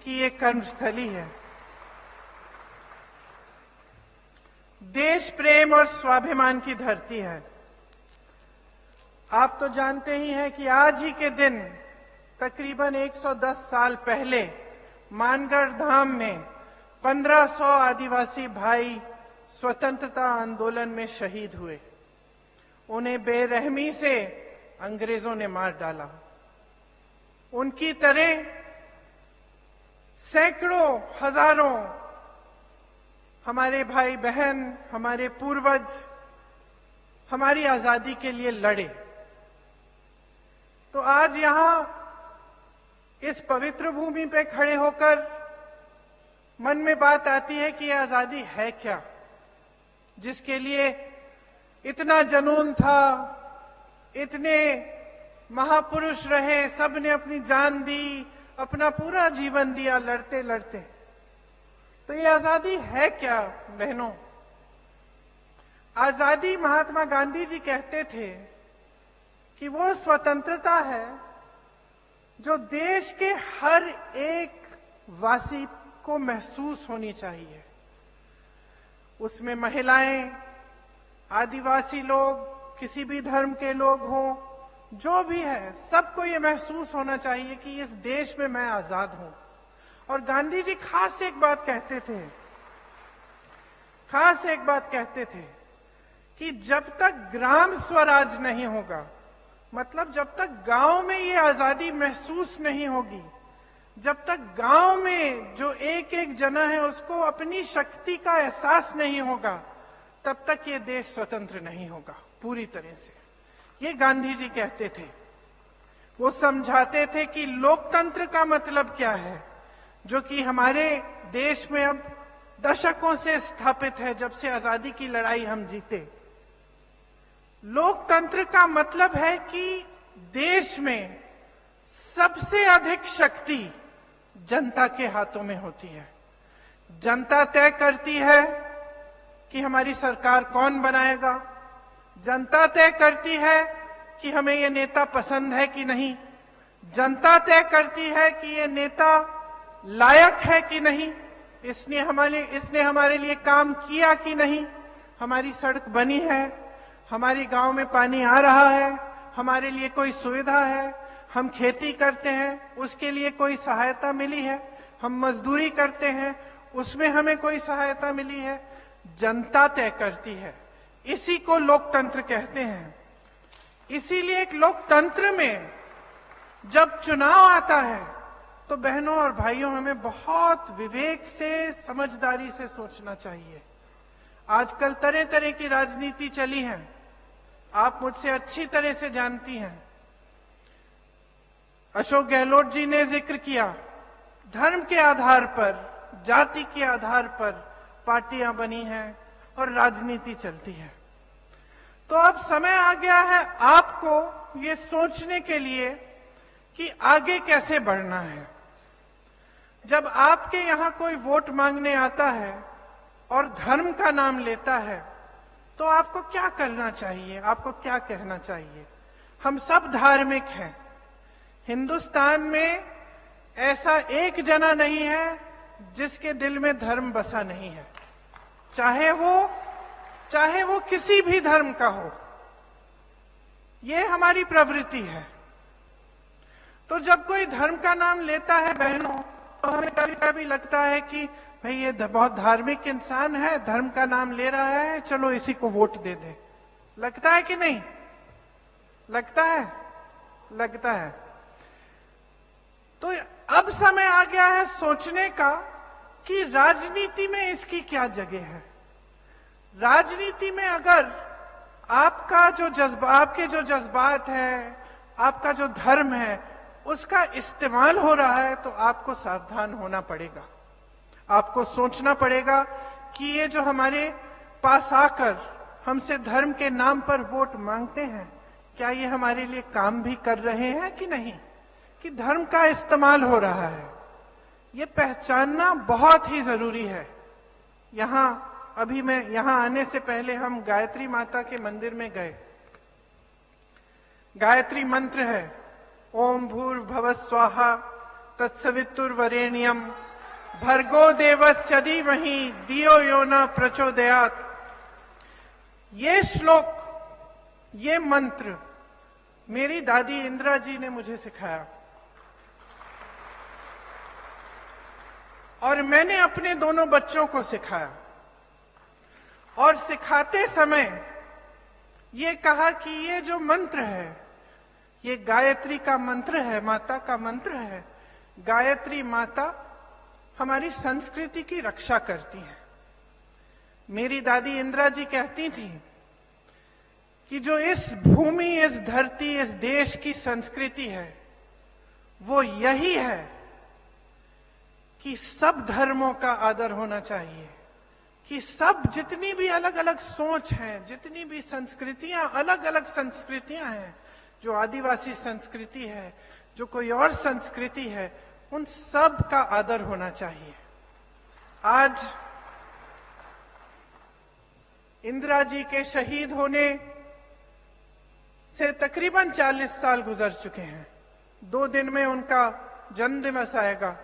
की ये कर्मस्थली है। देश प्रेम और स्वाभिमान की धरती है। आप तो जानते ही हैं कि आज ही के दिन तकरीबन 110 साल पहले मानगढ़ धाम में 1500 आदिवासी भाई स्वतंत्रता आंदोलन में शहीद हुए। उन्हें बेरहमी से अंग्रेजों ने मार डाला। उनकी तरह सैकड़ों हजारों हमारे भाई बहन, हमारे पूर्वज हमारी आजादी के लिए लड़े। तो आज यहां इस पवित्र भूमि पे खड़े होकर मन में बात आती है कि यह आजादी है क्या, जिसके लिए इतना जुनून था, इतने महापुरुष रहे, सबने अपनी जान दी, अपना पूरा जीवन दिया लड़ते लड़ते। तो ये आजादी है क्या बहनों? आजादी महात्मा गांधी जी कहते थे कि वो स्वतंत्रता है जो देश के हर एक वासी को महसूस होनी चाहिए। उसमें महिलाएं, आदिवासी लोग, किसी भी धर्म के लोग हों, जो भी है, सबको ये महसूस होना चाहिए कि इस देश में मैं आजाद हूं। और गांधी जी खास एक बात कहते थे कि जब तक ग्राम स्वराज नहीं होगा, मतलब जब तक गांव में ये आजादी महसूस नहीं होगी, जब तक गांव में जो एक एक जना है उसको अपनी शक्ति का एहसास नहीं होगा, तब तक ये देश स्वतंत्र नहीं होगा पूरी तरह से। ये गांधी जी कहते थे। वो समझाते थे कि लोकतंत्र का मतलब क्या है, जो कि हमारे देश में अब दशकों से स्थापित है, जब से आजादी की लड़ाई हम जीते। लोकतंत्र का मतलब है कि देश में सबसे अधिक शक्ति जनता के हाथों में होती है। जनता तय करती है कि हमारी सरकार कौन बनाएगा, जनता तय करती है कि हमें ये नेता पसंद है कि नहीं, जनता तय करती है कि ये नेता लायक है कि नहीं, इसने हमारे लिए काम किया कि नहीं, हमारी सड़क बनी है, हमारी गांव में पानी आ रहा है, हमारे लिए कोई सुविधा है, हम खेती करते हैं उसके लिए कोई सहायता मिली है, हम मजदूरी करते हैं उसमें हमें कोई सहायता मिली है। जनता तय करती है। इसी को लोकतंत्र कहते हैं। इसीलिए एक लोकतंत्र में जब चुनाव आता है तो बहनों और भाइयों हमें बहुत विवेक से, समझदारी से सोचना चाहिए। आजकल तरह तरह की राजनीति चली है, आप मुझसे अच्छी तरह से जानती हैं। अशोक गहलोत जी ने जिक्र किया, धर्म के आधार पर, जाति के आधार पर पार्टियां बनी हैं और राजनीति चलती है। तो अब समय आ गया है आपको ये सोचने के लिए कि आगे कैसे बढ़ना है। जब आपके यहां कोई वोट मांगने आता है और धर्म का नाम लेता है, तो आपको क्या करना चाहिए, आपको क्या कहना चाहिए? हम सब धार्मिक हैं। हिंदुस्तान में ऐसा एक जना नहीं है जिसके दिल में धर्म बसा नहीं है, चाहे वो किसी भी धर्म का हो। ये हमारी प्रवृत्ति है। तो जब कोई धर्म का नाम लेता है बहनों, तो हमें कभी कभी लगता है कि भाई ये बहुत धार्मिक इंसान है, धर्म का नाम ले रहा है, चलो इसी को वोट दे दे। लगता है कि नहीं? लगता है। तो अब समय आ गया है सोचने का कि राजनीति में इसकी क्या जगह है। राजनीति में अगर आपके जो जज्बात है, आपका जो धर्म है, उसका इस्तेमाल हो रहा है, तो आपको सावधान होना पड़ेगा। आपको सोचना पड़ेगा कि ये जो हमारे पास आकर हमसे धर्म के नाम पर वोट मांगते हैं, क्या ये हमारे लिए काम भी कर रहे हैं कि नहीं, कि धर्म का इस्तेमाल हो रहा है। ये पहचानना बहुत ही जरूरी है। यहां आने से पहले हम गायत्री माता के मंदिर में गए। गायत्री मंत्र है, ओम भूर्भुवः स्वाहा तत्सवितुर्वरेण्यम भर्गो देवस्य धीमहि धियो यो न प्रचोदयात्। ये श्लोक, ये मंत्र मेरी दादी इंदिरा जी ने मुझे सिखाया और मैंने अपने दोनों बच्चों को सिखाया। और सिखाते समय ये कहा कि ये जो मंत्र है, ये गायत्री का मंत्र है, माता का मंत्र है। गायत्री माता हमारी संस्कृति की रक्षा करती है। मेरी दादी इंदिरा जी कहती थी कि जो इस भूमि, इस धरती, इस देश की संस्कृति है वो यही है कि सब धर्मों का आदर होना चाहिए, कि सब जितनी भी अलग अलग सोच है, जितनी भी संस्कृतियां, अलग अलग संस्कृतियां हैं, जो आदिवासी संस्कृति है, जो कोई और संस्कृति है, उन सब का आदर होना चाहिए। आज इंदिरा जी के शहीद होने से तकरीबन 40 साल गुजर चुके हैं। 2 दिन में उनका जन्मदिवस आएगा।